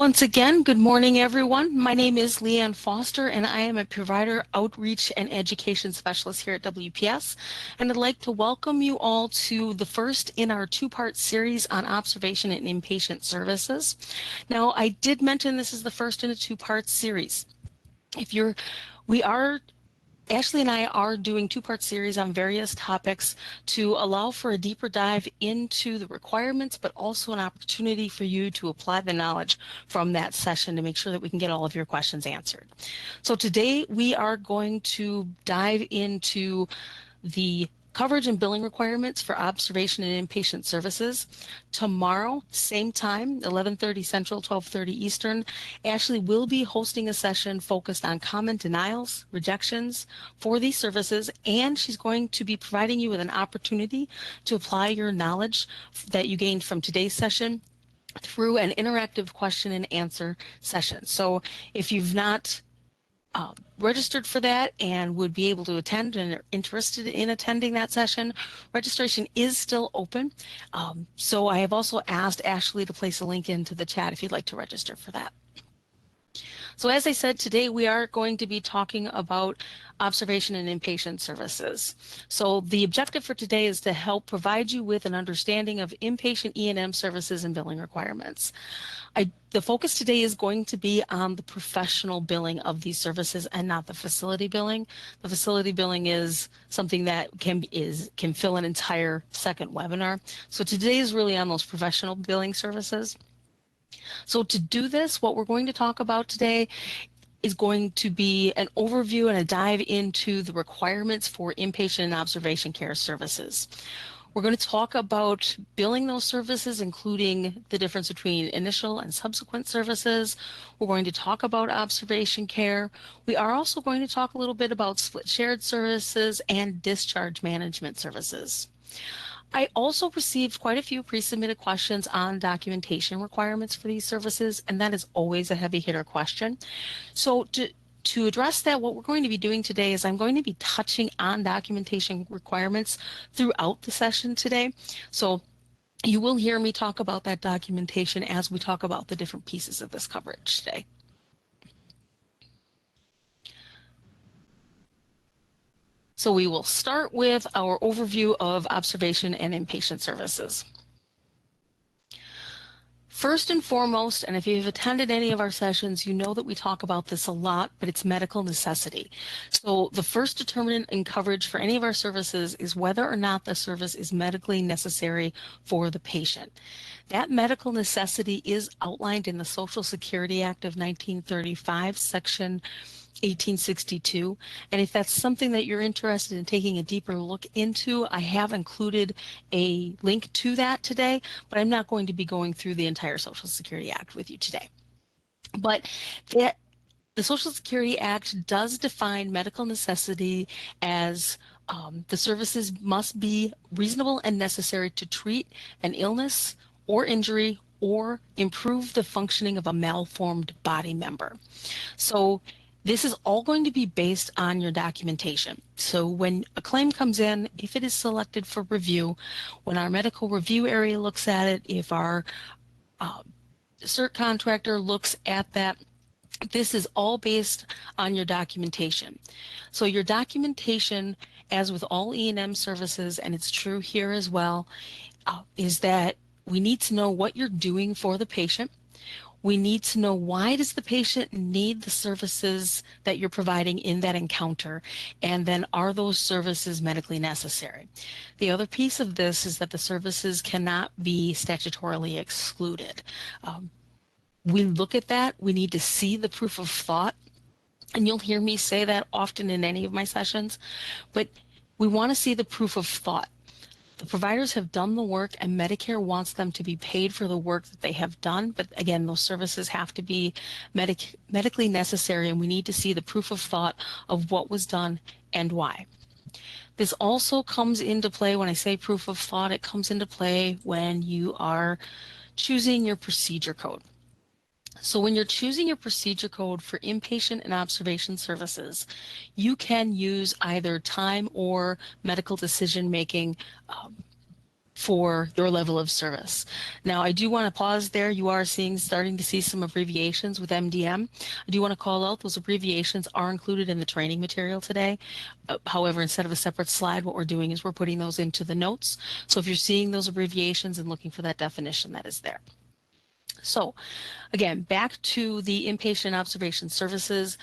Once again, good morning, everyone. My name is Leanne Foster, and I am a provider outreach and education specialist here at WPS. And I'd like to welcome you all to the first in our two-part series on observation and inpatient services. Now, I did mention this is the first in a two-part series. Ashley and I are doing two-part series on various topics to allow for a deeper dive into the requirements, but also an opportunity for you to apply the knowledge from that session to make sure that we can get all of your questions answered. So today we are going to dive into the coverage and billing requirements for observation and inpatient services. Tomorrow, same time, 11:30 Central, 12:30 Eastern, Ashley will be hosting a session focused on common denials, rejections for these services, and she's going to be providing you with an opportunity to apply your knowledge that you gained from today's session through an interactive question and answer session. So if you've not registered for that and would be able to attend and are interested in attending that session, registration is still open. So I have also asked Ashley to place a link into the chat if you'd like to register for that. So as I said, today we are going to be talking about observation and inpatient services. So the objective for today is to help provide you with an understanding of inpatient E&M services and billing requirements. The focus today is going to be on the professional billing of these services and not the facility billing. The facility billing is something that can fill an entire second webinar. So today is really on those professional billing services. So to do this, what we're going to talk about today is going to be an overview and a dive into the requirements for inpatient and observation care services. We're going to talk about billing those services, including the difference between initial and subsequent services. We're going to talk about observation care. We are also going to talk a little bit about split shared services and discharge management services. I also received quite a few pre-submitted questions on documentation requirements for these services, and that is always a heavy hitter question. So to address that, what we're going to be doing today is I'm going to be touching on documentation requirements throughout the session today. So you will hear me talk about that documentation as we talk about the different pieces of this coverage today. So we will start with our overview of observation and inpatient services. First and foremost, and if you've attended any of our sessions, you know that we talk about this a lot, but it's medical necessity. So the first determinant in coverage for any of our services is whether or not the service is medically necessary for the patient. That medical necessity is outlined in the Social Security Act of 1935, Section 1862. And if that's something that you're interested in taking a deeper look into, I have included a link to that today, but I'm not going to be going through the entire Social Security Act with you today. But the Social Security Act does define medical necessity as the services must be reasonable and necessary to treat an illness or injury or improve the functioning of a malformed body member. So this is all going to be based on your documentation. So when a claim comes in, if it is selected for review, when our medical review area looks at it, if our cert contractor looks at that, this is all based on your documentation. So your documentation, as with all E&M services, and it's true here as well, is that we need to know what you're doing for the patient. We need to know why does the patient need the services that you're providing in that encounter, and then are those services medically necessary? The other piece of this is that the services cannot be statutorily excluded. We look at that, we need to see the proof of thought, and you'll hear me say that often in any of my sessions, but we want to see the proof of thought. The providers have done the work and Medicare wants them to be paid for the work that they have done. But again, those services have to be medically necessary, and we need to see the proof of thought of what was done and why. This also comes into play when I say proof of thought, it comes into play when you are choosing your procedure code. So when you're choosing your procedure code for inpatient and observation services, you can use either time or medical decision-making for your level of service. Now, I do want to pause there. You are starting to see some abbreviations with MDM. I do want to call out those abbreviations are included in the training material today. However, instead of a separate slide, what we're doing is we're putting those into the notes. So if you're seeing those abbreviations and looking for that definition, that is there. So again, back to the inpatient observation services,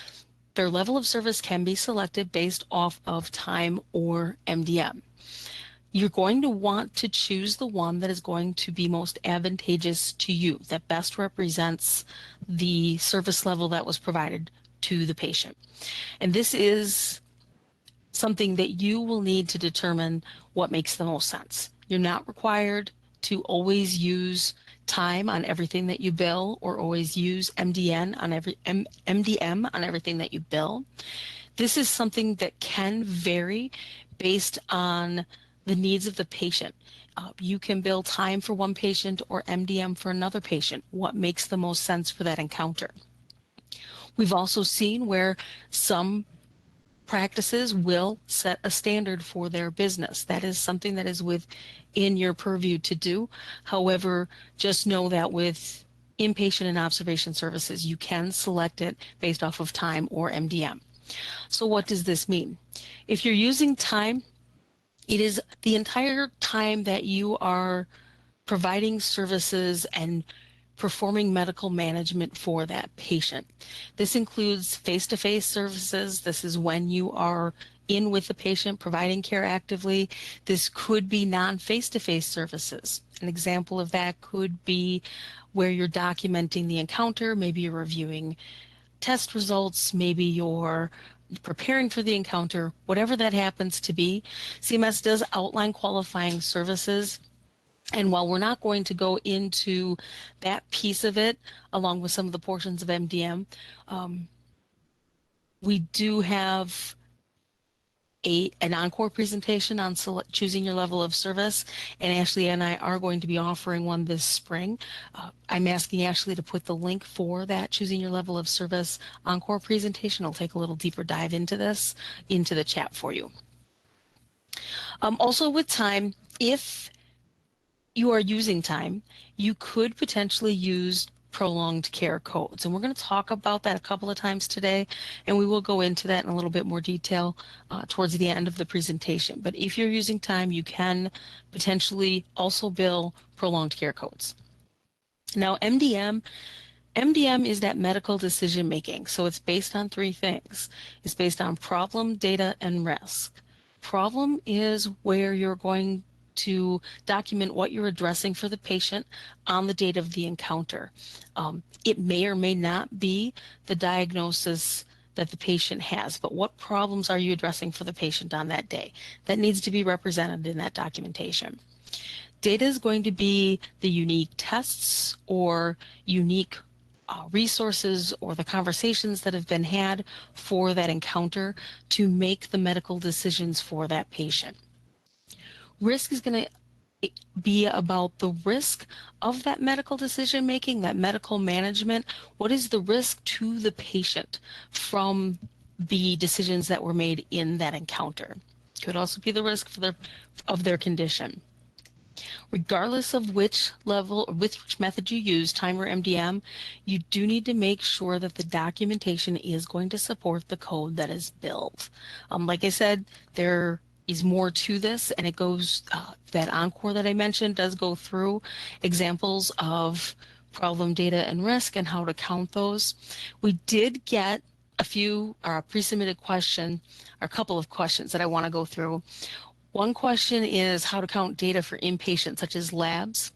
their level of service can be selected based off of time or MDM. You're going to want to choose the one that is going to be most advantageous to you, that best represents the service level that was provided to the patient. And this is something that you will need to determine what makes the most sense. You're not required to always use time on everything that you bill or always use MDM on everything that you bill. This is something that can vary based on the needs of the patient. You can bill time for one patient or MDM for another patient. What makes the most sense for that encounter? We've also seen where some practices will set a standard for their business. That is something that is within your purview to do. However, just know that with inpatient and observation services, you can select it based off of time or MDM. So what does this mean? If you're using time, it is the entire time that you are providing services and performing medical management for that patient. This includes face-to-face services. This is when you are in with the patient, providing care actively. This could be non-face-to-face services. An example of that could be where you're documenting the encounter, maybe you're reviewing test results, maybe you're preparing for the encounter, whatever that happens to be. CMS does outline qualifying services. And while we're not going to go into that piece of it, along with some of the portions of MDM, we do have an encore presentation on choosing your level of service, and Ashley and I are going to be offering one this spring. I'm asking Ashley to put the link for that choosing your level of service encore presentation. I'll take a little deeper dive into this into the chat for you. Also with time, if you are using time, you could potentially use prolonged care codes. And we're going to talk about that a couple of times today, and we will go into that in a little bit more detail towards the end of the presentation. But if you're using time, you can potentially also bill prolonged care codes. Now, MDM is that medical decision making. So it's based on three things. It's based on problem, data, and risk. Problem is where you're going to document what you're addressing for the patient on the date of the encounter. It may or may not be the diagnosis that the patient has, but what problems are you addressing for the patient on that day? That needs to be represented in that documentation. Data is going to be the unique tests or unique resources or the conversations that have been had for that encounter to make the medical decisions for that patient. Risk is going to be about the risk of that medical decision making, that medical management. What is the risk to the patient from the decisions that were made in that encounter? Could also be the risk of their condition. Regardless of which level or which method you use, time or MDM, you do need to make sure that the documentation is going to support the code that is billed. Like I said, there is more to this, and it goes, that encore that I mentioned does go through examples of problem, data, and risk and how to count those. We did get a few pre-submitted question, or a couple of questions that I want to go through. One question is how to count data for inpatient, such as labs.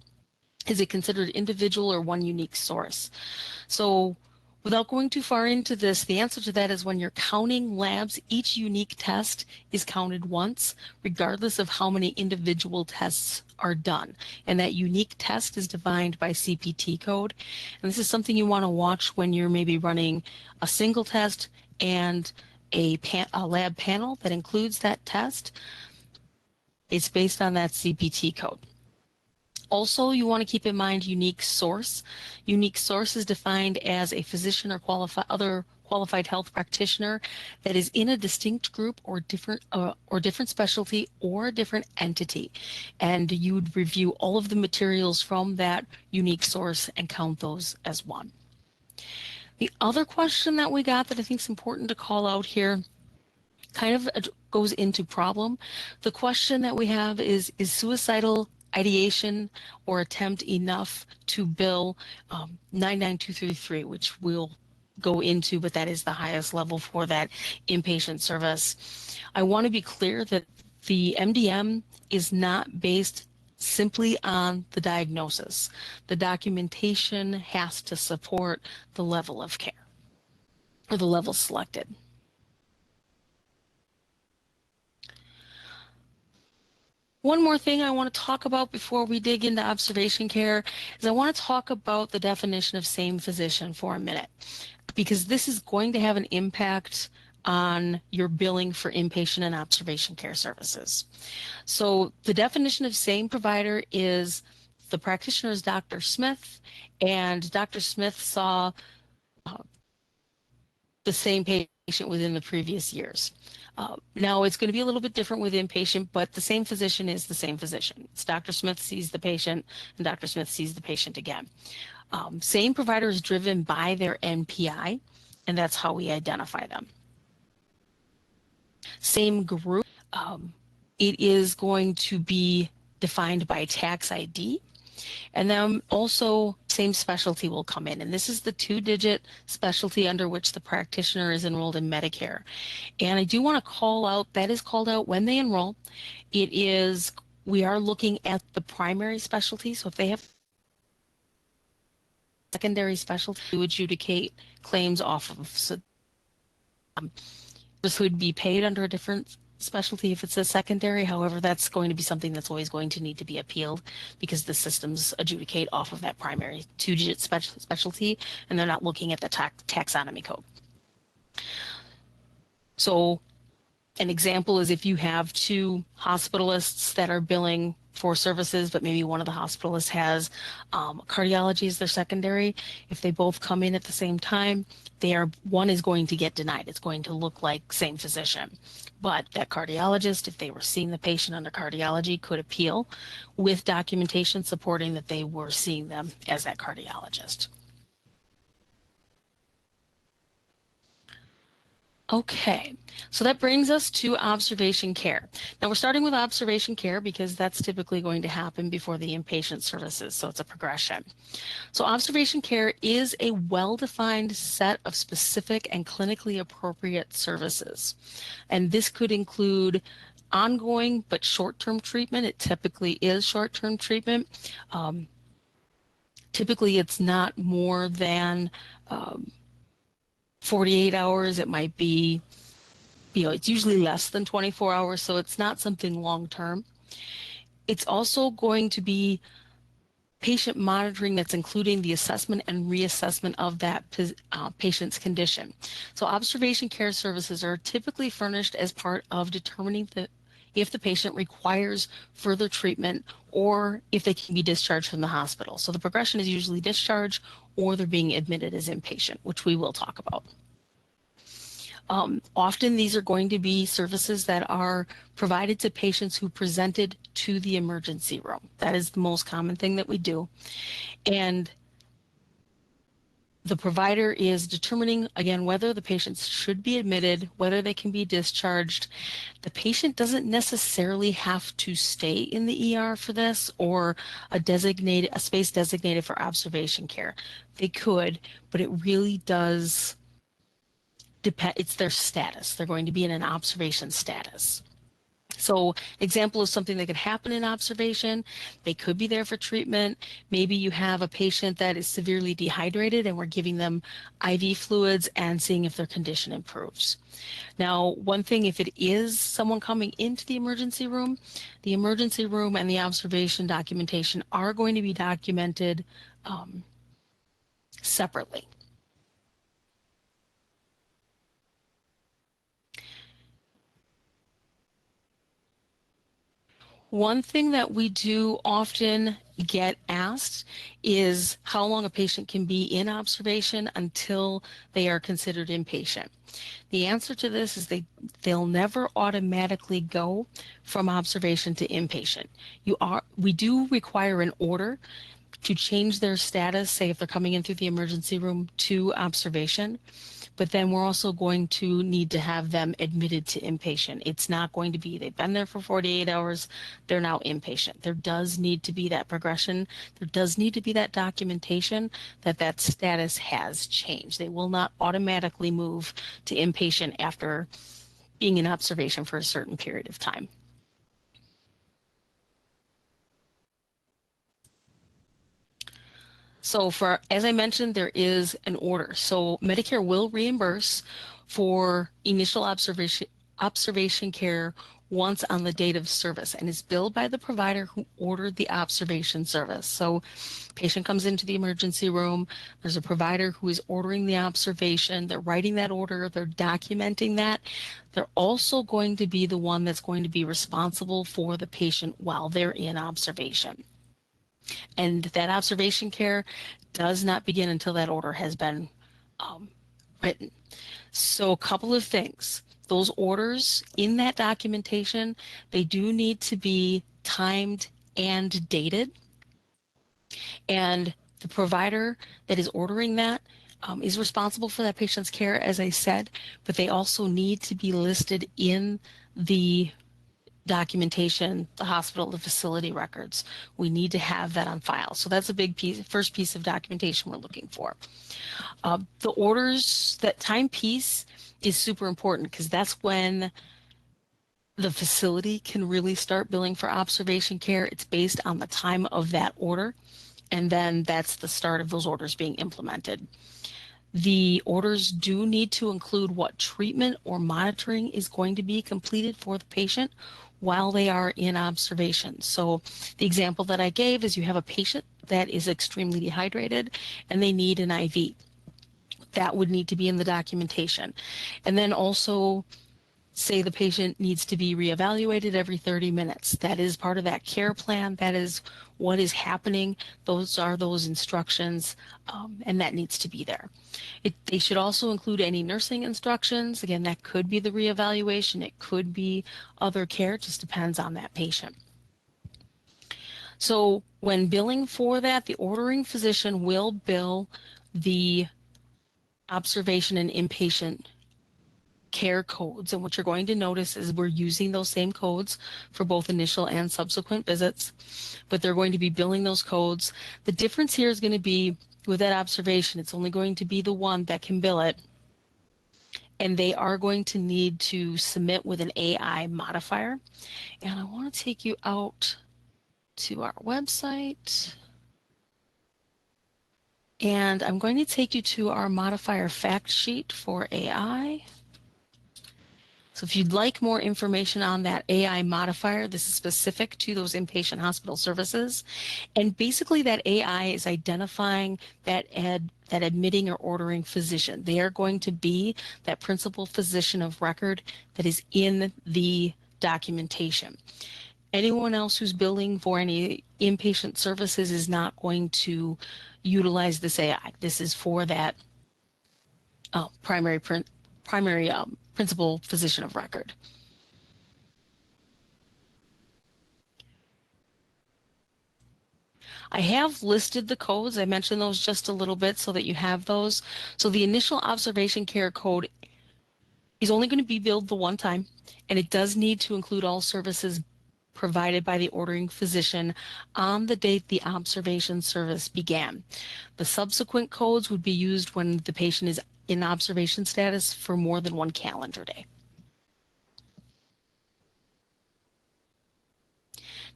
Is it considered individual or one unique source? So without going too far into this, the answer to that is when you're counting labs, each unique test is counted once, regardless of how many individual tests are done. And that unique test is defined by CPT code. And this is something you want to watch when you're maybe running a single test and a lab panel that includes that test. It's based on that CPT code. Also, you want to keep in mind unique source. Unique source is defined as a physician or other qualified health practitioner that is in a distinct group or different specialty or a different entity. And you would review all of the materials from that unique source and count those as one. The other question that we got that I think is important to call out here kind of goes into problem. The question that we have is suicidal ideation or attempt enough to bill 99233, which we'll go into, but that is the highest level for that inpatient service. I want to be clear that the MDM is not based simply on the diagnosis. The documentation has to support the level of care or the level selected. One more thing I want to talk about before we dig into observation care is I want to talk about the definition of same physician for a minute, because this is going to have an impact on your billing for inpatient and observation care services. So the definition of same provider is the practitioner is Dr. Smith, and Dr. Smith saw the same patient within the previous years. Now, it's going to be a little bit different with inpatient, but the same physician is the same physician. It's Dr. Smith sees the patient, and Dr. Smith sees the patient again. Same provider is driven by their NPI, and that's how we identify them. Same group, it is going to be defined by tax ID. And then also same specialty will come in. And this is the 2-digit specialty under which the practitioner is enrolled in Medicare. And I do want to call out, that is called out when they enroll. We are looking at the primary specialty. So if they have secondary specialty, we adjudicate claims off of. So this would be paid under a different specialty if it's a secondary. However, that's going to be something that's always going to need to be appealed because the systems adjudicate off of that primary 2-digit specialty, and they're not looking at the taxonomy code. So an example is if you have 2 hospitalists that are billing for services, but maybe one of the hospitalists has cardiology as their secondary. If they both come in at the same time, one is going to get denied. It's going to look like same physician. But that cardiologist, if they were seeing the patient under cardiology, could appeal with documentation supporting that they were seeing them as that cardiologist. Okay, so that brings us to observation care. Now we're starting with observation care because that's typically going to happen before the inpatient services, so it's a progression. So observation care is a well-defined set of specific and clinically appropriate services. And this could include ongoing but short-term treatment. It typically is short-term treatment. Typically it's not more than 48 hours. It might be, it's usually less than 24 hours, so it's not something long-term. It's also going to be patient monitoring that's including the assessment and reassessment of that patient's condition. So observation care services are typically furnished as part of determining if the patient requires further treatment or if they can be discharged from the hospital. So the progression is usually discharge or they're being admitted as inpatient, which we will talk about. Often these are going to be services that are provided to patients who presented to the emergency room. That is the most common thing that we do. And the provider is determining, again, whether the patients should be admitted, whether they can be discharged. The patient doesn't necessarily have to stay in the ER for this or a space designated for observation care. They could, but it really does depend. It's their status. They're going to be in an observation status. So example of something that could happen in observation, they could be there for treatment. Maybe you have a patient that is severely dehydrated and we're giving them IV fluids and seeing if their condition improves. Now, one thing, if it is someone coming into the emergency room and the observation documentation are going to be documented separately. One thing that we do often get asked is how long a patient can be in observation until they are considered inpatient. The answer to this is they'll never automatically go from observation to inpatient. We do require an order to change their status, say if they're coming in through the emergency room to observation, but then we're also going to need to have them admitted to inpatient. It's not going to be they've been there for 48 hours, they're now inpatient. There does need to be that progression. There does need to be that documentation that that status has changed. They will not automatically move to inpatient after being in observation for a certain period of time. So as I mentioned, there is an order. So Medicare will reimburse for initial observation care once on the date of service and is billed by the provider who ordered the observation service. So patient comes into the emergency room, there's a provider who is ordering the observation, they're writing that order, they're documenting that. They're also going to be the one that's going to be responsible for the patient while they're in observation. And that observation care does not begin until that order has been written. So a couple of things. Those orders in that documentation, they do need to be timed and dated. And the provider that is ordering that is responsible for that patient's care, as I said, but they also need to be listed in the documentation, the hospital, the facility records. We need to have that on file. So that's a big first piece of documentation we're looking for. The orders, that time piece is super important because that's when the facility can really start billing for observation care. It's based on the time of that order, and then that's the start of those orders being implemented. The orders do need to include what treatment or monitoring is going to be completed for the patient while they are in observation. So the example that I gave is you have a patient that is extremely dehydrated and they need an IV. That would need to be in the documentation. And then also say the patient needs to be reevaluated every 30 minutes. That is part of that care plan. That is what is happening. Those are those instructions, and that needs to be there. They should also include any nursing instructions. Again, that could be the reevaluation. It could be other care. It just depends on that patient. So when billing for that, the ordering physician will bill the observation and inpatient care codes. And what you're going to notice is we're using those same codes for both initial and subsequent visits, but they're going to be billing those codes. The difference here is going to be with that observation, it's only going to be the one that can bill it. And they are going to need to submit with an AI modifier. And I want to take you out to our website. And I'm going to take you to our modifier fact sheet for AI. So if you'd like more information on that AI modifier, this is specific to those inpatient hospital services. And basically that AI is identifying that admitting or ordering physician. They are going to be that principal physician of record that is in the documentation. Anyone else who's billing for any inpatient services is not going to utilize this AI. This is for that primary principal physician of record. I have listed the codes. I mentioned those just a little bit so that you have those. So the initial observation care code is only going to be billed the one time, and it does need to include all services provided by the ordering physician on the date the observation service began. The subsequent codes would be used when the patient is in observation status for more than one calendar day.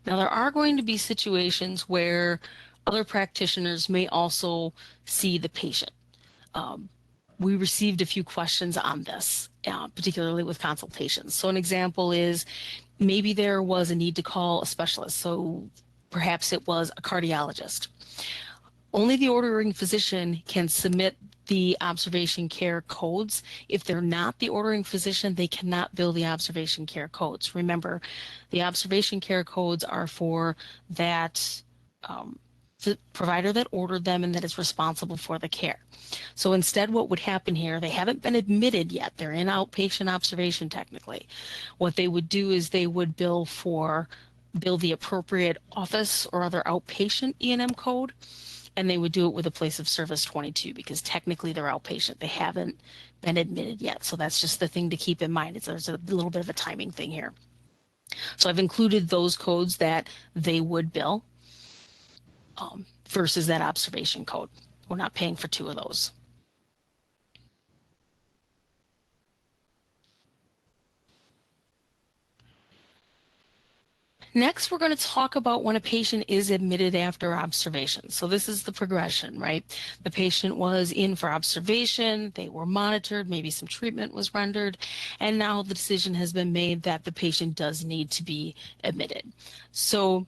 Now, there are going to be situations where other practitioners may also see the patient. We received a few questions on this, particularly with consultations. So an example is maybe there was a need to call a specialist. So perhaps it was a cardiologist. Only the ordering physician can submit the observation care codes. If they're not the ordering physician, they cannot bill the observation care codes. Remember, the observation care codes are for that the provider that ordered them and that is responsible for the care. So instead, what would happen here, they haven't been admitted yet. They're in outpatient observation technically. What they would do is they would bill the appropriate office or other outpatient E&M code, and they would do it with a place of service 22 because technically they're outpatient. They haven't been admitted yet. So that's just the thing to keep in mind. There's a little bit of a timing thing here. So I've included those codes that they would bill versus that observation code. We're not paying for two of those. Next, we're going to talk about when a patient is admitted after observation. So this is the progression, right? The patient was in for observation, they were monitored, maybe some treatment was rendered, and now the decision has been made that the patient does need to be admitted. So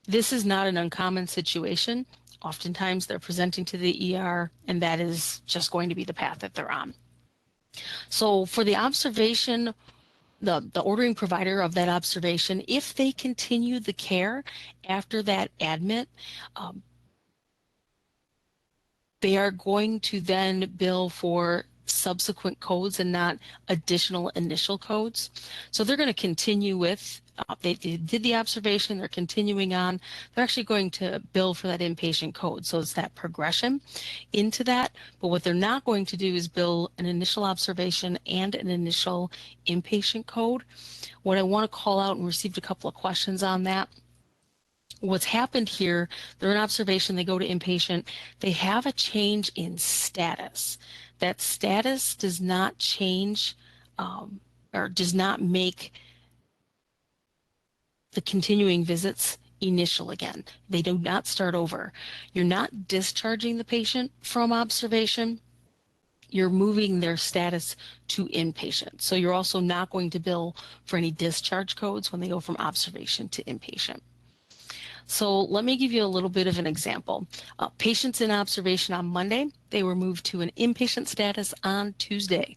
this is not an uncommon situation. Oftentimes they're presenting to the ER, and that is just going to be the path that they're on. So for the observation, the ordering provider of that observation, if they continue the care after that admit, they are going to then bill for subsequent codes and not additional initial codes. So they're going to continue with, they did the observation, they're continuing on, they're actually going to bill for that inpatient code. So it's that progression into that. But what they're not going to do is bill an initial observation and an initial inpatient code. What I want to call out, and received a couple of questions on that, what's happened here, they're in observation, they go to inpatient, they have a change in status. That status does not change or does not make the continuing visits initial again. They do not start over. You're not discharging the patient from observation. You're moving their status to inpatient. So you're also not going to bill for any discharge codes when they go from observation to inpatient. So let me give you a little bit of an example. Patients in observation on Monday, they were moved to an inpatient status on Tuesday.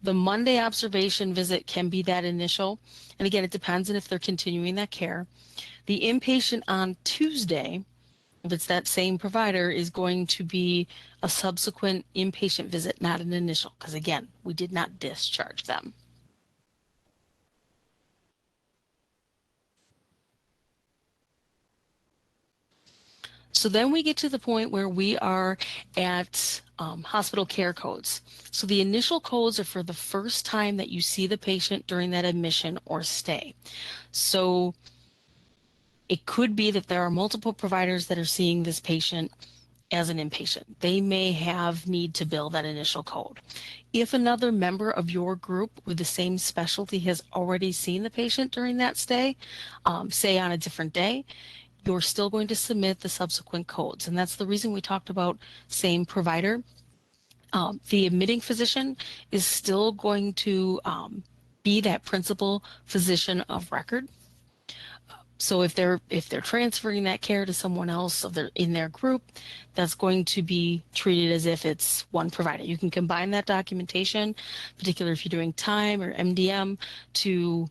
The Monday observation visit can be that initial, and again, it depends on if they're continuing that care. The inpatient on Tuesday, if it's that same provider, is going to be a subsequent inpatient visit, not an initial, because again, we did not discharge them. So then we get to the point where we are at hospital care codes. So the initial codes are for the first time that you see the patient during that admission or stay. So it could be that there are multiple providers that are seeing this patient as an inpatient. They may have need to bill that initial code. If another member of your group with the same specialty has already seen the patient during that stay, say on a different day, you're still going to submit the subsequent codes. And that's the reason we talked about same provider. The admitting physician is still going to be that principal physician of record. So if they're transferring that care to someone else in their group, that's going to be treated as if it's one provider. You can combine that documentation, particularly if you're doing time or MDM, to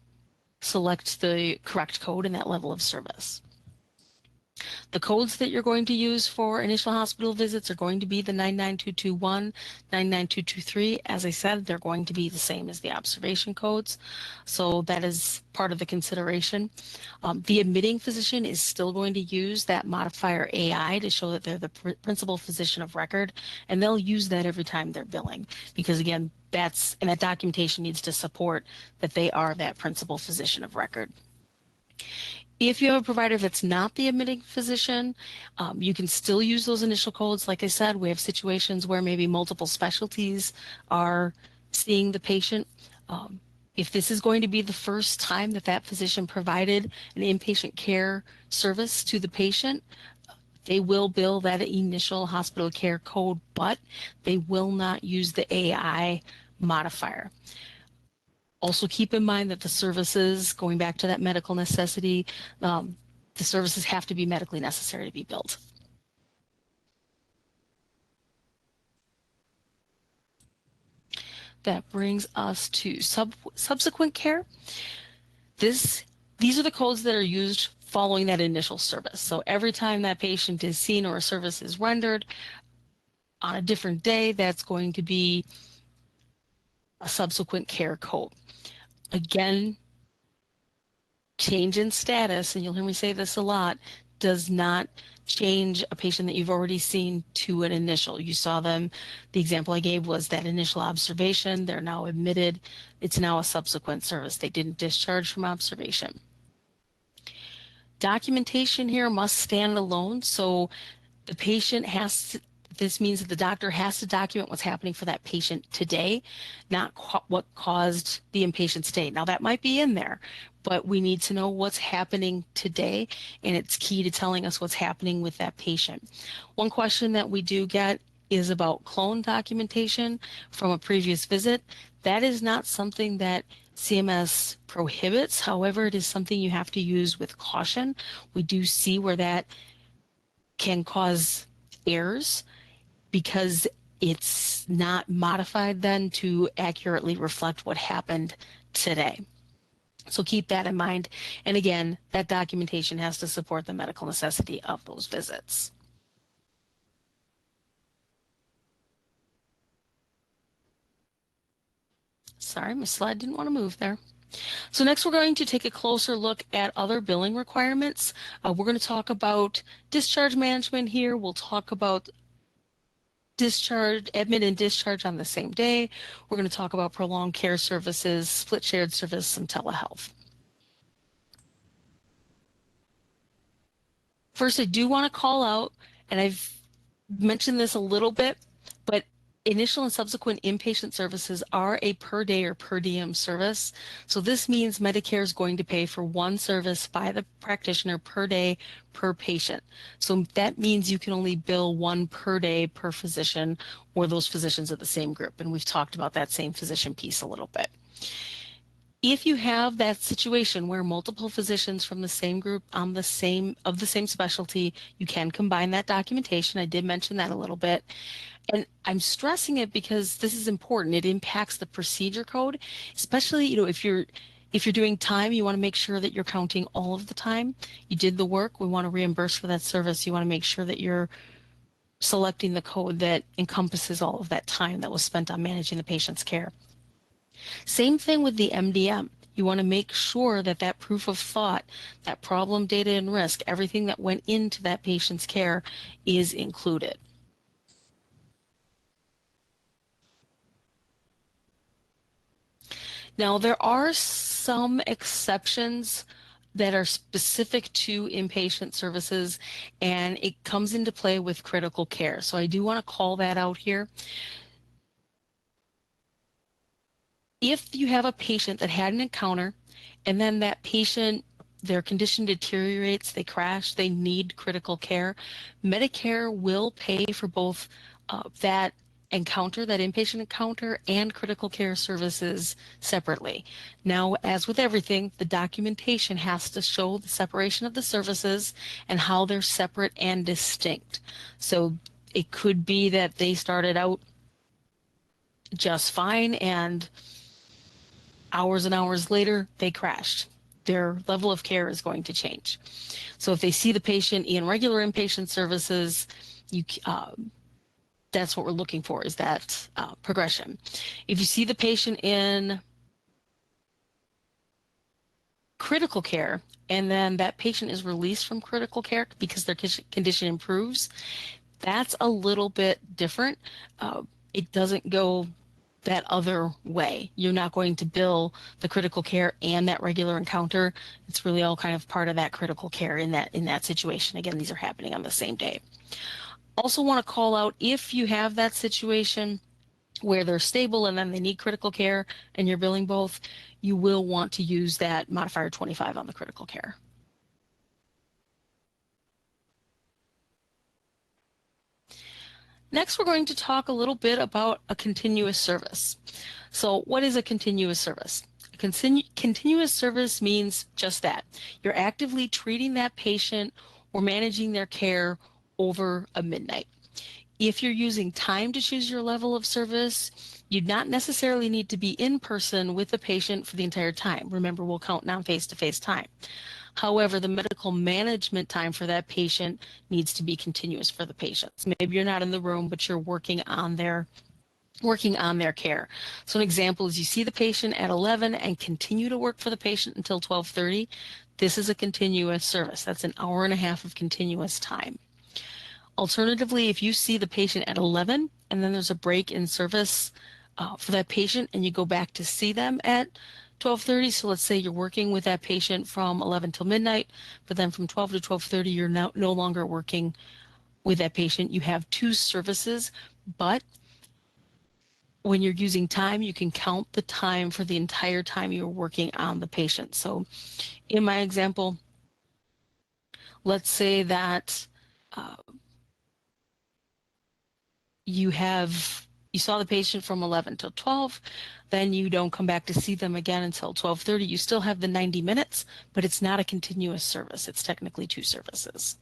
select the correct code in that level of service. The codes that you're going to use for initial hospital visits are going to be the 99221, 99223. As I said, they're going to be the same as the observation codes. So that is part of the consideration. The admitting physician is still going to use that modifier AI to show that they're the principal physician of record, and they'll use that every time they're billing because, again, that documentation needs to support that they are that principal physician of record. If you have a provider that's not the admitting physician, you can still use those initial codes. Like I said, we have situations where maybe multiple specialties are seeing the patient. If this is going to be the first time that that physician provided an inpatient care service to the patient, they will bill that initial hospital care code, but they will not use the AI modifier. Also keep in mind that the services, going back to that medical necessity, the services have to be medically necessary to be billed. That brings us to subsequent care. These are the codes that are used following that initial service. So every time that patient is seen or a service is rendered on a different day, that's going to be a subsequent care code. Again, change in status, and you'll hear me say this a lot, does not change a patient that you've already seen to an initial. You saw them, the example I gave was that initial observation, they're now admitted, it's now a subsequent service. They didn't discharge from observation. Documentation here must stand alone, so the patient has to, this means that the doctor has to document what's happening for that patient today, not what caused the inpatient stay. Now that might be in there, but we need to know what's happening today, and it's key to telling us what's happening with that patient. One question that we do get is about clone documentation from a previous visit. That is not something that CMS prohibits. However, it is something you have to use with caution. We do see where that can cause errors because it's not modified then to accurately reflect what happened today. So keep that in mind. And again, that documentation has to support the medical necessity of those visits. Sorry, my slide didn't want to move there. So next we're going to take a closer look at other billing requirements. We're going to talk about discharge management here. We'll talk about discharge, admit and discharge on the same day. We're going to talk about prolonged care services, split shared service, and telehealth. First, I do want to call out, and I've mentioned this a little bit, but initial and subsequent inpatient services are a per day or per diem service. So this means Medicare is going to pay for one service by the practitioner per day per patient. So that means you can only bill one per day per physician, or those physicians of the same group. And we've talked about that same physician piece a little bit. If you have that situation where multiple physicians from the same group on the same specialty, you can combine that documentation. I did mention that a little bit. And I'm stressing it because this is important. It impacts the procedure code, especially, if you're doing time, you want to make sure that you're counting all of the time. You did the work, we want to reimburse for that service. You want to make sure that you're selecting the code that encompasses all of that time that was spent on managing the patient's care. Same thing with the MDM. You want to make sure that that proof of thought, that problem, data, and risk, everything that went into that patient's care is included. Now, there are some exceptions that are specific to inpatient services, and it comes into play with critical care. So I do want to call that out here. If you have a patient that had an encounter and then that patient, their condition deteriorates, they crash, they need critical care, Medicare will pay for both that encounter, that inpatient encounter, and critical care services separately. Now, as with everything, the documentation has to show the separation of the services and how they're separate and distinct. So it could be that they started out just fine and hours and hours later, they crashed. Their level of care is going to change. So if they see the patient in regular inpatient services, that's what we're looking for, is that progression. If you see the patient in critical care and then that patient is released from critical care because their condition improves, that's a little bit different. It doesn't go that other way. You're not going to bill the critical care and that regular encounter. It's really all kind of part of that critical care in that situation. Again, these are happening on the same day. Also want to call out, if you have that situation where they're stable and then they need critical care and you're billing both, you will want to use that modifier 25 on the critical care. Next, we're going to talk a little bit about a continuous service. So what is a continuous service? A continuous service means just that. You're actively treating that patient or managing their care over a midnight. If you're using time to choose your level of service, you'd not necessarily need to be in person with the patient for the entire time. Remember, we'll count non-face-to-face time. However, the medical management time for that patient needs to be continuous for the patients. Maybe you're not in the room, but you're working on their care. So an example is you see the patient at 11 and continue to work for the patient until 12:30. This is a continuous service. That's an hour and a half of continuous time. Alternatively, if you see the patient at 11 and then there's a break in service for that patient and you go back to see them at 12:30, so let's say you're working with that patient from 11 till midnight, but then from 12 to 12:30 you're no longer working with that patient. You have two services, but when you're using time, you can count the time for the entire time you're working on the patient. So in my example, let's say that uh, you saw the patient from 11 till 12, then you don't come back to see them again until 12:30. You still have the 90 minutes, but it's not a continuous service. It's technically two services.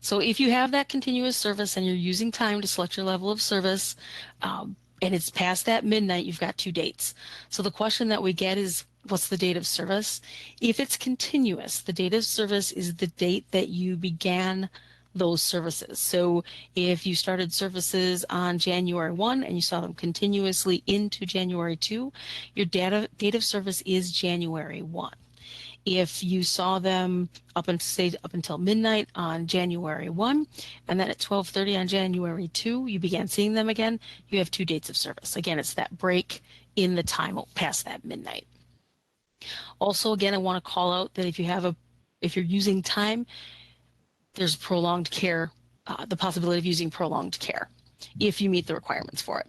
So if you have that continuous service and you're using time to select your level of service, and it's past that midnight, you've got two dates. So the question that we get is, what's the date of service? If it's continuous, the date of service is the date that you began those services. So if you started services on January 1 and you saw them continuously into January 2, your date of service is January 1. If you saw them up until midnight on January 1, and then at 12:30 on January 2, you began seeing them again, you have two dates of service. Again, it's that break in the time past that midnight. Also, again, I want to call out that if you're using time, there's prolonged care, the possibility of using prolonged care if you meet the requirements for it.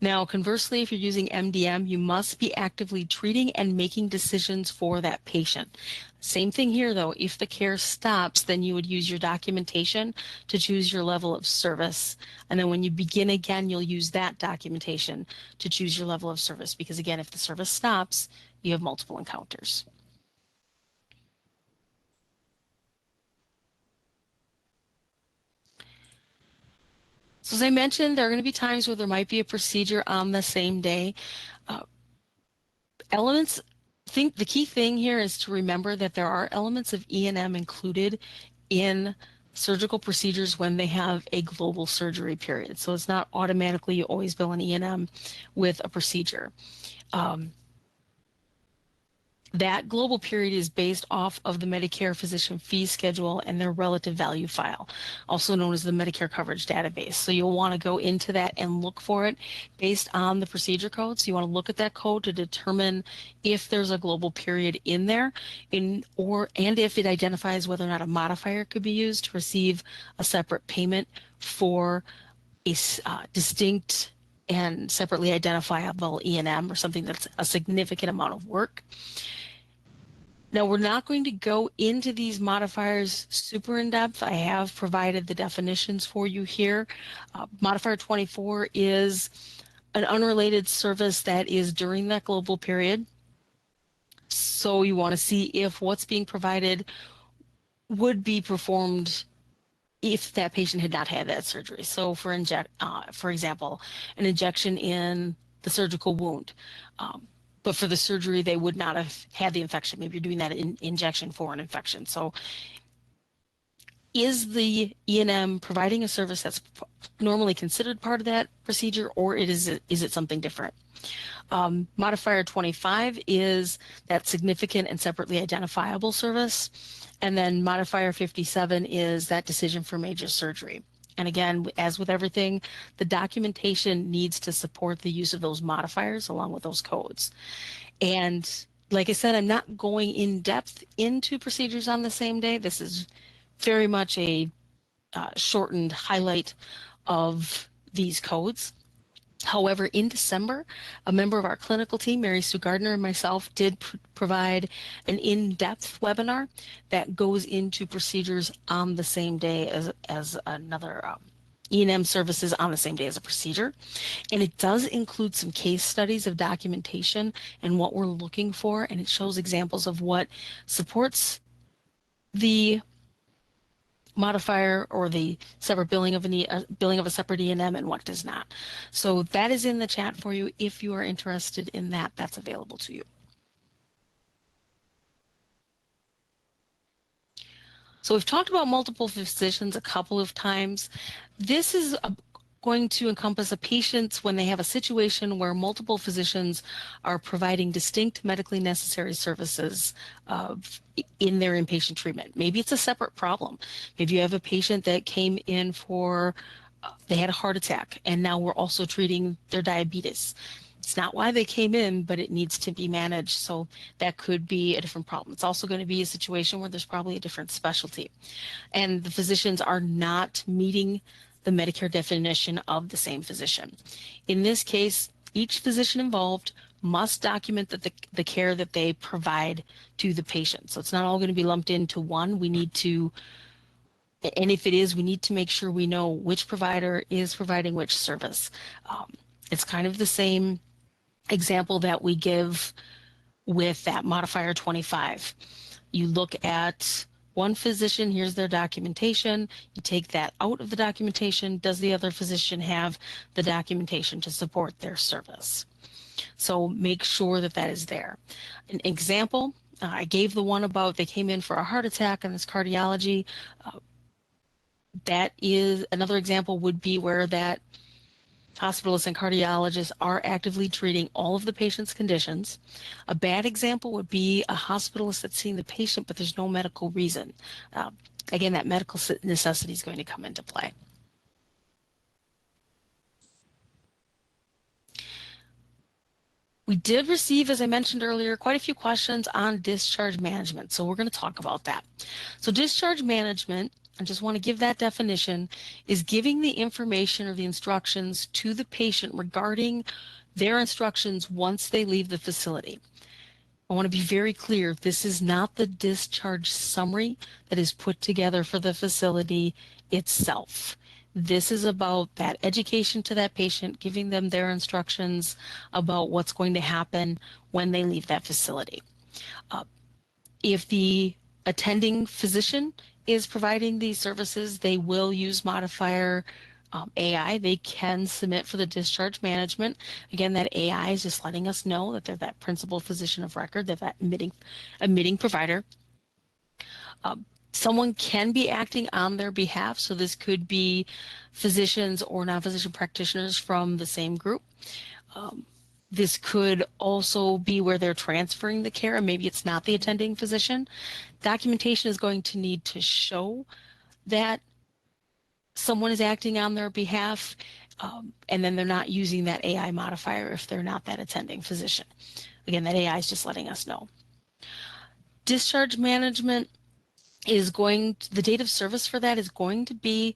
Now, conversely, if you're using MDM, you must be actively treating and making decisions for that patient. Same thing here, though. If the care stops, then you would use your documentation to choose your level of service. And then when you begin again, you'll use that documentation to choose your level of service. Because again, if the service stops, you have multiple encounters. So as I mentioned, there are going to be times where there might be a procedure on the same day. Uh, elements, I think the key thing here is to remember that there are elements of E&M included in surgical procedures when they have a global surgery period. So it's not automatically you always bill an E&M with a procedure. That global period is based off of the Medicare physician fee schedule and their relative value file, also known as the Medicare coverage database. So you'll want to go into that and look for it based on the procedure code. So you want to look at that code to determine if there's a global period in there, and if it identifies whether or not a modifier could be used to receive a separate payment for a distinct and separately identifiable E&M or something that's a significant amount of work. Now, we're not going to go into these modifiers super in depth. I have provided the definitions for you here. Modifier 24 is an unrelated service that is during that global period. So you want to see if what's being provided would be performed if that patient had not had that surgery. So for example, an injection in the surgical wound. But for the surgery, they would not have had the infection. Maybe you're doing that injection for an infection. So is the E&M providing a service that's normally considered part of that procedure, or is it something different? Modifier 25 is that significant and separately identifiable service. And then modifier 57 is that decision for major surgery. And again, as with everything, the documentation needs to support the use of those modifiers along with those codes. And like I said, I'm not going in depth into procedures on the same day. This is very much a shortened highlight of these codes. However, in December, a member of our clinical team, Mary Sue Gardner, and myself did provide an in-depth webinar that goes into procedures on the same day as another E&M services on the same day as a procedure. And it does include some case studies of documentation and what we're looking for, and it shows examples of what supports the modifier or the separate billing of a separate E&M and what does not. So that is in the chat for you. If you are interested in that, that's available to you. So we've talked about multiple physicians a couple of times. This is going to encompass a patient when they have a situation where multiple physicians are providing distinct medically necessary services in their inpatient treatment. Maybe it's a separate problem. Maybe you have a patient that came in for, they had a heart attack, and now we're also treating their diabetes. It's not why they came in, but it needs to be managed. So that could be a different problem. It's also going to be a situation where there's probably a different specialty, and the physicians are not meeting the Medicare definition of the same physician. In this case, each physician involved must document that the care that they provide to the patient. So it's not all going to be lumped into one. We need to, and if it is, we need to make sure we know which provider is providing which service. It's kind of the same example that we give with that modifier 25. You look at one physician, here's their documentation, you take that out of the documentation, does the other physician have the documentation to support their service? So make sure that that is there. An example, I gave the one about they came in for a heart attack and this cardiology. That is another example would be where that hospitalists and cardiologists are actively treating all of the patient's conditions. A bad example would be a hospitalist that's seeing the patient, but there's no medical reason. Again, that medical necessity is going to come into play. We did receive, as I mentioned earlier, quite a few questions on discharge management, so we're going to talk about that. So discharge management, I just want to give that definition, is giving the information or the instructions to the patient regarding their instructions once they leave the facility. I want to be very clear, this is not the discharge summary that is put together for the facility itself. This is about that education to that patient, giving them their instructions about what's going to happen when they leave that facility. If the attending physician is providing these services, they will use modifier AI. They can submit for the discharge management. Again, that AI is just letting us know that they're that principal physician of record, they're that admitting provider. Someone can be acting on their behalf, so this could be physicians or non-physician practitioners from the same group. This could also be where they're transferring the care, and maybe it's not the attending physician. Documentation is going to need to show that someone is acting on their behalf, and then they're not using that AI modifier if they're not that attending physician. Again, that AI is just letting us know. Discharge management is the date of service for that is going to be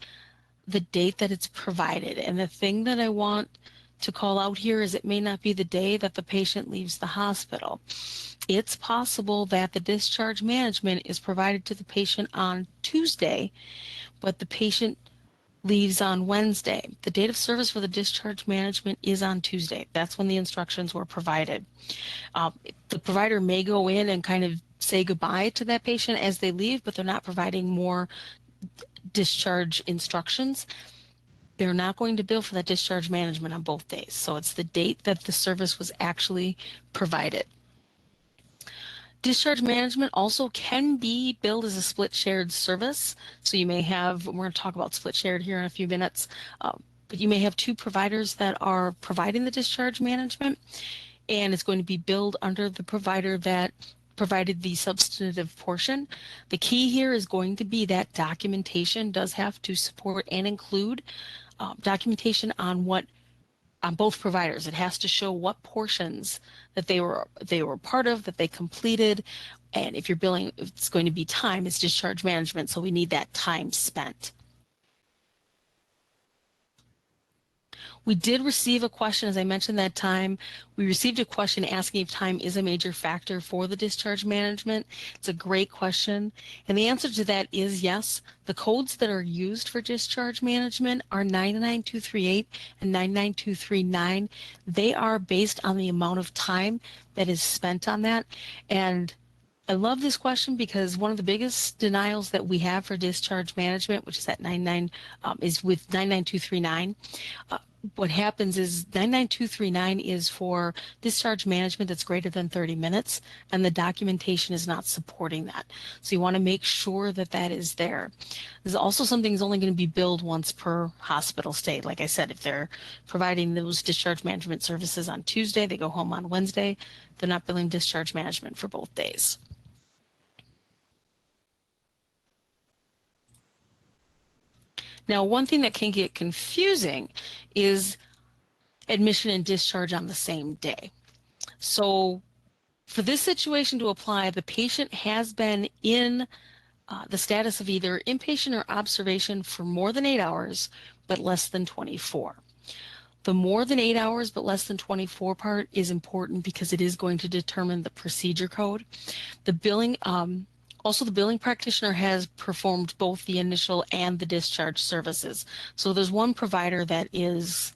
the date that it's provided. And the thing that I want to call out here is it may not be the day that the patient leaves the hospital. It's possible that the discharge management is provided to the patient on Tuesday, but the patient leaves on Wednesday. The date of service for the discharge management is on Tuesday. That's when the instructions were provided. The provider may go in and kind of say goodbye to that patient as they leave, but they're not providing more discharge instructions. They're not going to bill for that discharge management on both days. So it's the date that the service was actually provided. Discharge management also can be billed as a split shared service. So you may have, we're going to talk about split shared here in a few minutes, but you may have two providers that are providing the discharge management, and it's going to be billed under the provider that provided the substantive portion. The key here is going to be that documentation does have to support and include documentation on both providers. It has to show what portions that they were part of, that they completed, and if you're billing, it's going to be time, it's discharge management, so we need that time spent. We did receive a question, as I mentioned that time, we received a question asking if time is a major factor for the discharge management. It's a great question, and the answer to that is yes. The codes that are used for discharge management are 99238 and 99239. They are based on the amount of time that is spent on that, and I love this question because one of the biggest denials that we have for discharge management, which is at is with 99239. what happens is 99239 is for discharge management that's greater than 30 minutes, and the documentation is not supporting that. So you want to make sure that that is there. There's also something that's only going to be billed once per hospital stay. Like I said, if they're providing those discharge management services on Tuesday, they go home on Wednesday, they're not billing discharge management for both days. Now, one thing that can get confusing is admission and discharge on the same day. So for this situation to apply, the patient has been in the status of either inpatient or observation for more than 8 hours, but less than 24. The more than 8 hours, but less than 24 part is important because it is going to determine the procedure code. The billing, also the billing practitioner has performed both the initial and the discharge services. So there's one provider that is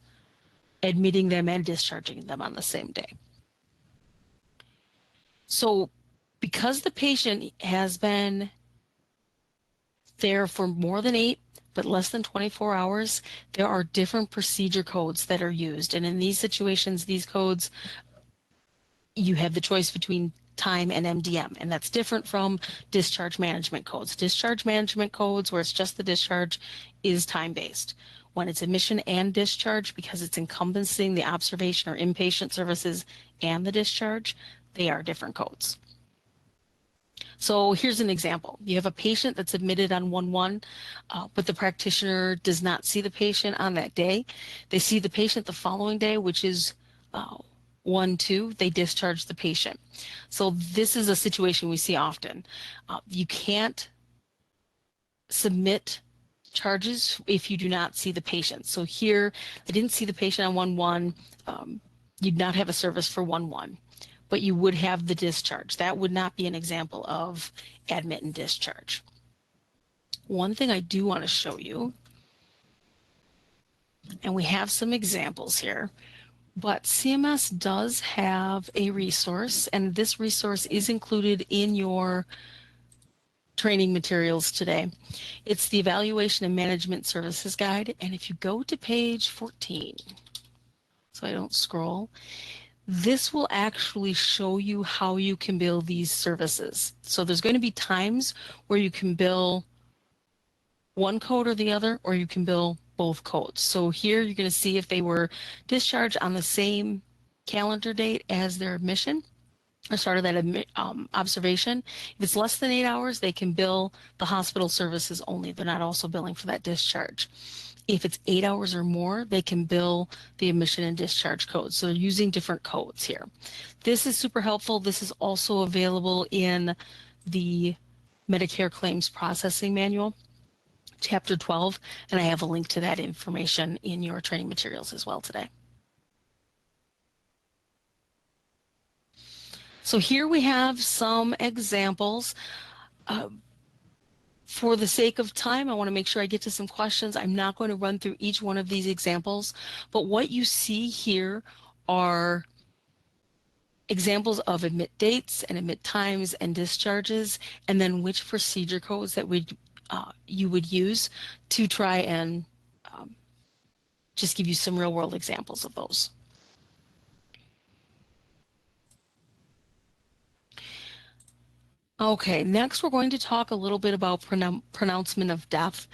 admitting them and discharging them on the same day. So because the patient has been there for more than 8 but less than 24 hours, there are different procedure codes that are used. And in these situations, these codes, you have the choice between time and MDM, and that's different from discharge management codes. Discharge management codes, where it's just the discharge, is time-based. When it's admission and discharge, because it's encompassing the observation or inpatient services and the discharge, they are different codes. So here's an example. You have a patient that's admitted on 1/1, but the practitioner does not see the patient on that day. They see the patient the following day, which is 1/2. They discharge the patient. So this is a situation we see often. You can't submit charges if you do not see the patient. So here, I didn't see the patient on 1/1. You'd not have a service for 1/1. But you would have the discharge. That would not be an example of admit and discharge. One thing I do want to show you, and we have some examples here, but CMS does have a resource, and this resource is included in your training materials today. It's the Evaluation and Management Services Guide, and if you go to page 14, so I don't scroll, this will actually show you how you can bill these services. So there's going to be times where you can bill one code or the other, or you can bill both codes. So here you're going to see if they were discharged on the same calendar date as their admission or started that observation. If it's less than 8 hours, they can bill the hospital services only. They're not also billing for that discharge. If it's 8 hours or more, they can bill the admission and discharge codes. So they're using different codes here. This is super helpful. This is also available in the Medicare Claims Processing Manual, Chapter 12, and I have a link to that information in your training materials as well today. So here we have some examples. For the sake of time, I want to make sure I get to some questions. I'm not going to run through each one of these examples, but what you see here are examples of admit dates and admit times and discharges, and then which procedure codes that you would use to try and just give you some real world examples of those. Okay, next we're going to talk a little bit about pronouncement of death.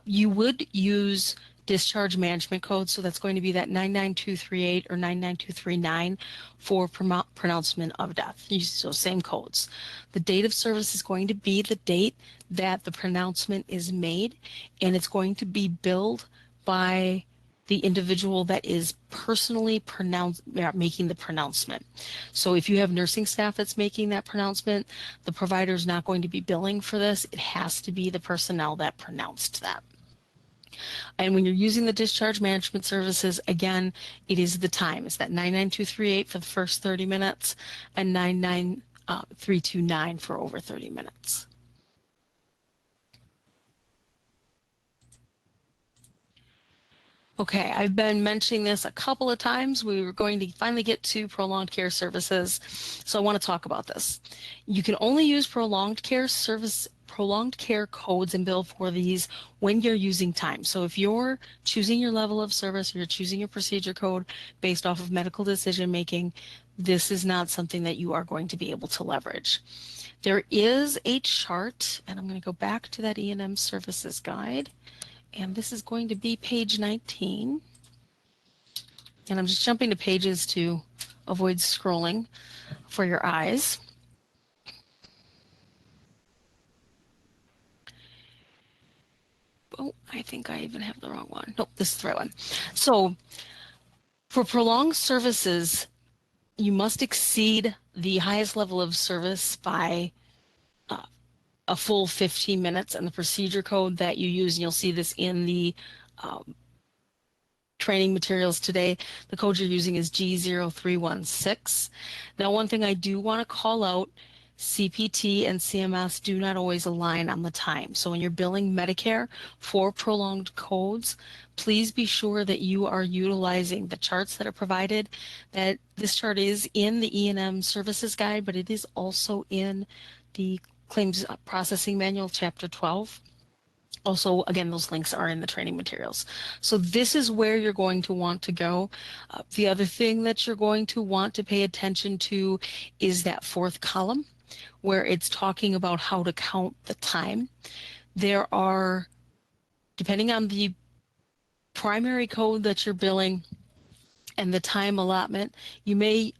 You would use discharge management code, so that's going to be that 99238 or 99239 for pronouncement of death. So same codes. The date of service is going to be the date that the pronouncement is made, and it's going to be billed by the individual that is personally making the pronouncement. So if you have nursing staff that's making that pronouncement, the provider is not going to be billing for this. It has to be the personnel that pronounced that. And when you're using the discharge management services, again, it is the time. It's that 99238 for the first 30 minutes and 99329 for over 30 minutes. Okay, I've been mentioning this a couple of times. We were going to finally get to prolonged care services, so I want to talk about this. You can only use prolonged care codes and bill for these when you're using time. So if you're choosing your level of service or you're choosing your procedure code based off of medical decision making, this is not something that you are going to be able to leverage. There is a chart, and I'm going to go back to that E&M services guide. And this is going to be page 19. And I'm just jumping to pages to avoid scrolling for your eyes. Oh, I think I even have the wrong one. Nope, this is the right one. So for prolonged services, you must exceed the highest level of service by a full 15 minutes, and the procedure code that you use, and you'll see this in the training materials today. The code you're using is G0316. Now, one thing I do want to call out, CPT and CMS do not always align on the time. So when you're billing Medicare for prolonged codes, please be sure that you are utilizing the charts that are provided. That this chart is in the E&M services guide, but it is also in the claims processing manual, chapter 12. Also, again, those links are in the training materials. So this is where you're going to want to go. The other thing that you're going to want to pay attention to is that fourth column where it's talking about how to count the time. There are, depending on the primary code that you're billing and the time allotment, you may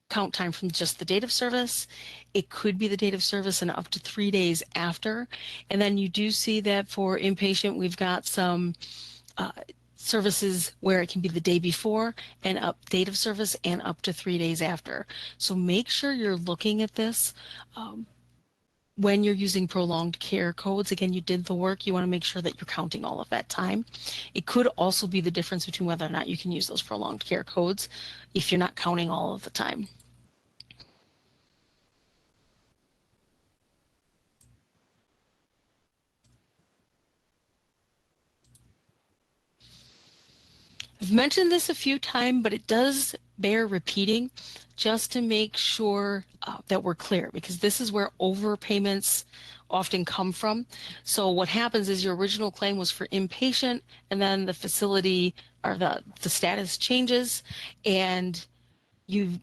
count time from just the date of service. It could be the date of service and up to 3 days after. And then you do see that for inpatient, we've got some services where it can be the day before and up date of service and up to 3 days after. So make sure you're looking at this when you're using prolonged care codes. Again, you did the work. You want to make sure that you're counting all of that time. It could also be the difference between whether or not you can use those prolonged care codes if you're not counting all of the time. I've mentioned this a few times, but it does bear repeating just to make sure that we're clear, because this is where overpayments often come from. So what happens is your original claim was for inpatient, and then the facility or the status changes, and you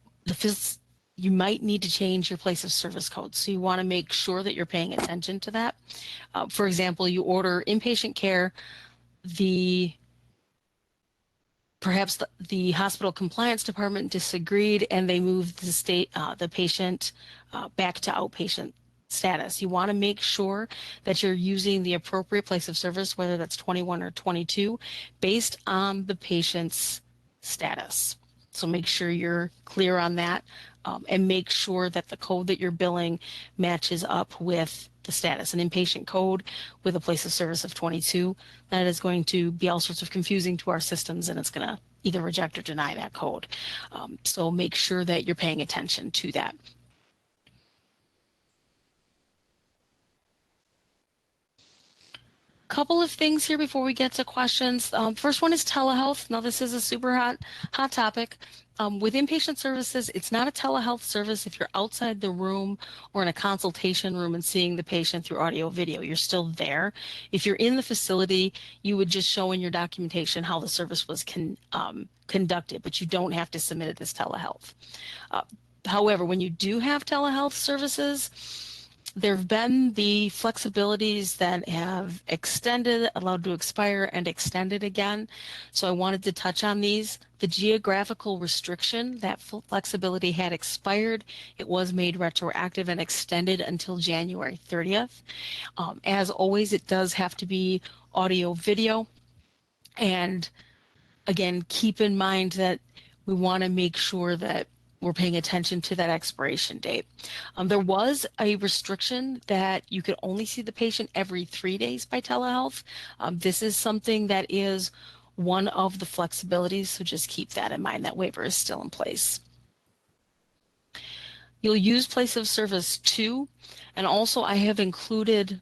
you might need to change your place of service code. So you want to make sure that you're paying attention to that. For example, you order inpatient care, the perhaps the hospital compliance department disagreed and they moved the patient back to outpatient status. You want to make sure that you're using the appropriate place of service, whether that's 21 or 22, based on the patient's status. So make sure you're clear on that, and make sure that the code that you're billing matches up with the status. An inpatient code with a place of service of 22, that is going to be all sorts of confusing to our systems, and it's going to either reject or deny that code. So make sure that you're paying attention to that. Couple of things here before we get to questions. First one is telehealth. Now, this is a super hot topic. With inpatient services, it's not a telehealth service if you're outside the room or in a consultation room and seeing the patient through audio video. You're still there. If you're in the facility, you would just show in your documentation how the service was conducted, but you don't have to submit it as telehealth. However, when you do have telehealth services, there have been the flexibilities that have extended, allowed to expire, and extended again. So I wanted to touch on these. The geographical restriction, that flexibility had expired. It was made retroactive and extended until January 30th. As always, it does have to be audio video. And again, keep in mind that we want to make sure that we're paying attention to that expiration date. There was a restriction that you could only see the patient every 3 days by telehealth. This is something that is one of the flexibilities, so just keep that in mind. That waiver is still in place. You'll use place of service 2, and also I have included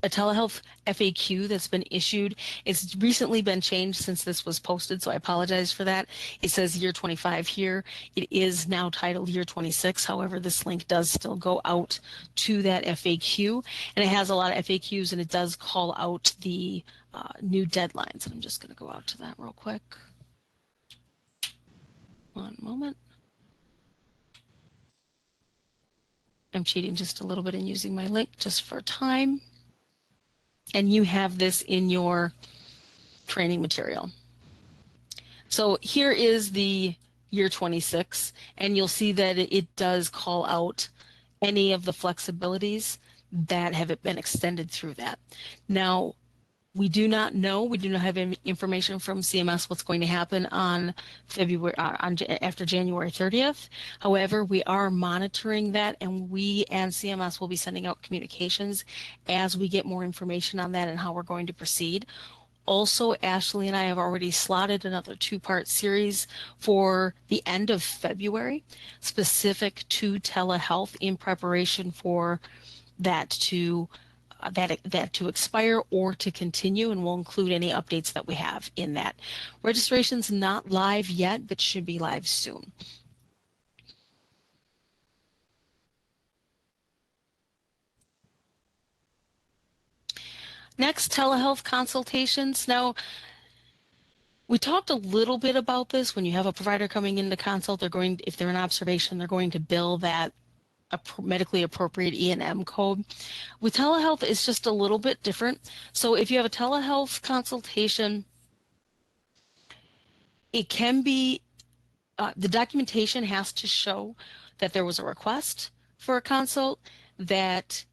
a telehealth FAQ that's been issued. It's recently been changed since this was posted, so I apologize for that. It says year 25 here. It is now titled year 26. However, this link does still go out to that FAQ, and it has a lot of FAQs, and it does call out the new deadlines. I'm just going to go out to that real quick. One moment. I'm cheating just a little bit and using my link just for time. And you have this in your training material. So here is the year 26, and you'll see that it does call out any of the flexibilities that have been extended through that. Now, we do not know, we do not have any information from CMS what's going to happen on after January 30th. However, we are monitoring that, and we and CMS will be sending out communications as we get more information on that and how we're going to proceed. Also, Ashley and I have already slotted another two-part series for the end of February, specific to telehealth in preparation for that to expire or to continue, and we'll include any updates that we have in that. Registration's not live yet, but should be live soon. Next, telehealth consultations. Now, we talked a little bit about this. When you have a provider coming in to consult, if they're in observation, they're going to bill that a medically appropriate E&M code. With telehealth, it's just a little bit different. So if you have a telehealth consultation, it can be, the documentation has to show that there was a request for a consult, that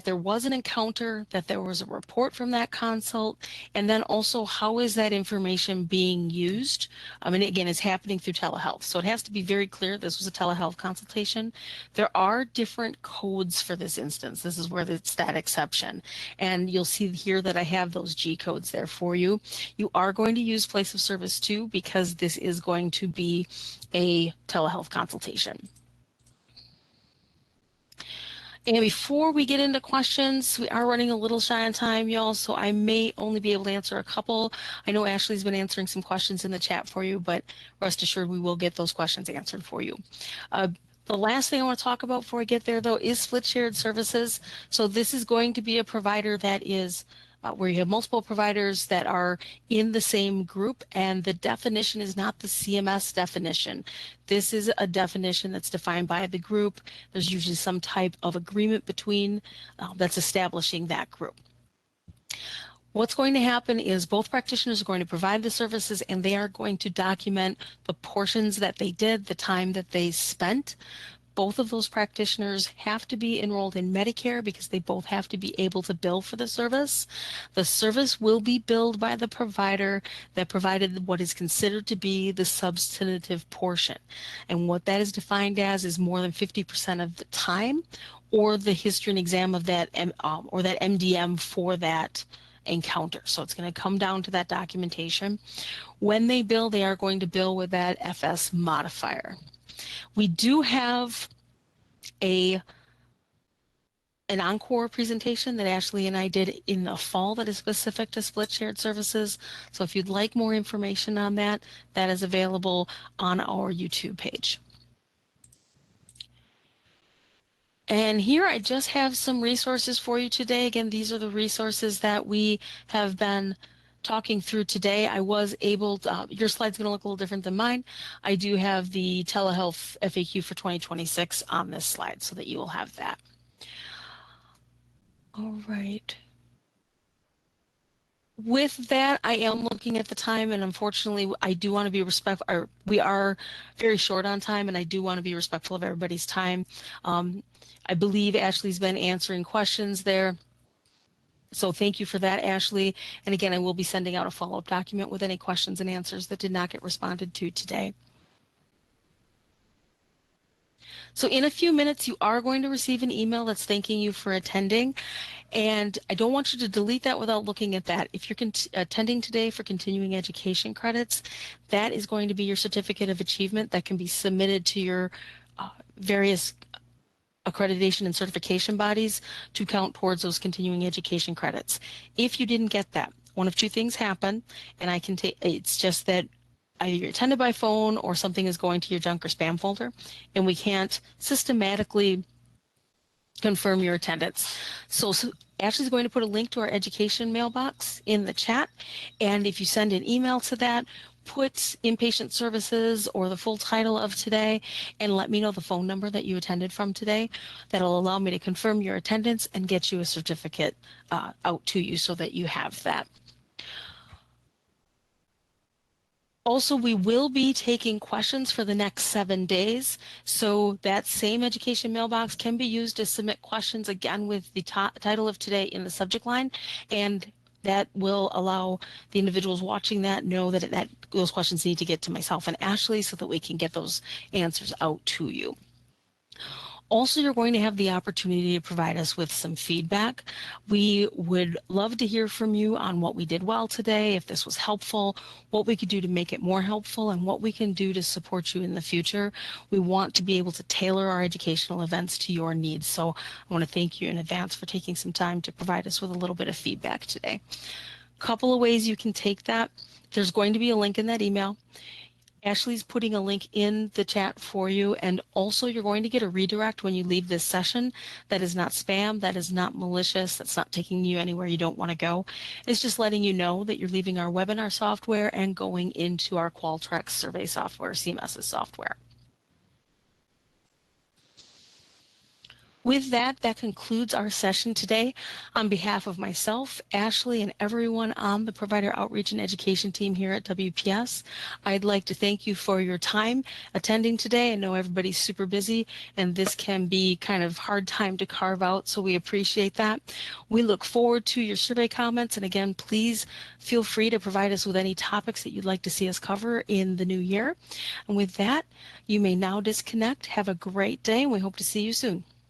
there was an encounter, that there was a report from that consult, and then also how is that information being used? And again, it's happening through telehealth. So it has to be very clear this was a telehealth consultation. There are different codes for this instance. This is where it's that exception. And you'll see here that I have those G codes there for you. You are going to use place of service too, because this is going to be a telehealth consultation. And before we get into questions, we are running a little shy on time, y'all, so I may only be able to answer a couple. I know Ashley's been answering some questions in the chat for you, but rest assured we will get those questions answered for you. The last thing I want to talk about before I get there, though, is split shared services. So this is going to be a provider that is where you have multiple providers that are in the same group, and the definition is not the CMS definition. This is a definition that's defined by the group. There's usually some type of agreement between that's establishing that group. What's going to happen is both practitioners are going to provide the services, and they are going to document the portions that they did, the time that they spent. Both of those practitioners have to be enrolled in Medicare because they both have to be able to bill for the service. The service will be billed by the provider that provided what is considered to be the substantive portion. And what that is defined as is more than 50% of the time, or the history and exam of that, or that MDM for that encounter. So it's going to come down to that documentation. When they bill, they are going to bill with that FS modifier. We do have an encore presentation that Ashley and I did in the fall that is specific to split shared services. So if you'd like more information on that, that is available on our YouTube page. And here I just have some resources for you today. Again, these are the resources that we have been talking through today. I was able to, your slide's going to look a little different than mine. I do have the telehealth FAQ for 2026 on this slide so that you will have that. All right. With that, I am looking at the time, and unfortunately, I do want to be respectful. We are very short on time, and I do want to be respectful of everybody's time. I believe Ashley's been answering questions there. So thank you for that, Ashley. And again, I will be sending out a follow-up document with any questions and answers that did not get responded to today. So in a few minutes, you are going to receive an email that's thanking you for attending. And I don't want you to delete that without looking at that. If you're attending today for continuing education credits, that is going to be your certificate of achievement that can be submitted to your various accreditation and certification bodies to count towards those continuing education credits. If you didn't get that, one of two things happen, and I can take, it's just that either you're attended by phone or something is going to your junk or spam folder, and we can't systematically confirm your attendance. So Ashley's going to put a link to our education mailbox in the chat, and if you send an email to that, put inpatient services or the full title of today and let me know the phone number that you attended from today. That'll allow me to confirm your attendance and get you a certificate out to you so that you have that. Also, we will be taking questions for the next 7 days. So that same education mailbox can be used to submit questions again with the title of today in the subject line. And that will allow the individuals watching that know that those questions need to get to myself and Ashley so that we can get those answers out to you. Also, you're going to have the opportunity to provide us with some feedback. We would love to hear from you on what we did well today, if this was helpful, what we could do to make it more helpful, and what we can do to support you in the future. We want to be able to tailor our educational events to your needs. So I want to thank you in advance for taking some time to provide us with a little bit of feedback today. Couple of ways you can take that. There's going to be a link in that email. Ashley's putting a link in the chat for you, and also you're going to get a redirect when you leave this session. That is not spam, that is not malicious, that's not taking you anywhere you don't want to go. It's just letting you know that you're leaving our webinar software and going into our Qualtrics survey software, CMS's software. With that, that concludes our session today. On behalf of myself, Ashley, and everyone on the Provider Outreach and Education team here at WPS, I'd like to thank you for your time attending today. I know everybody's super busy, and this can be kind of hard time to carve out, so we appreciate that. We look forward to your survey comments, and again, please feel free to provide us with any topics that you'd like to see us cover in the new year. And with that, you may now disconnect. Have a great day, and we hope to see you soon.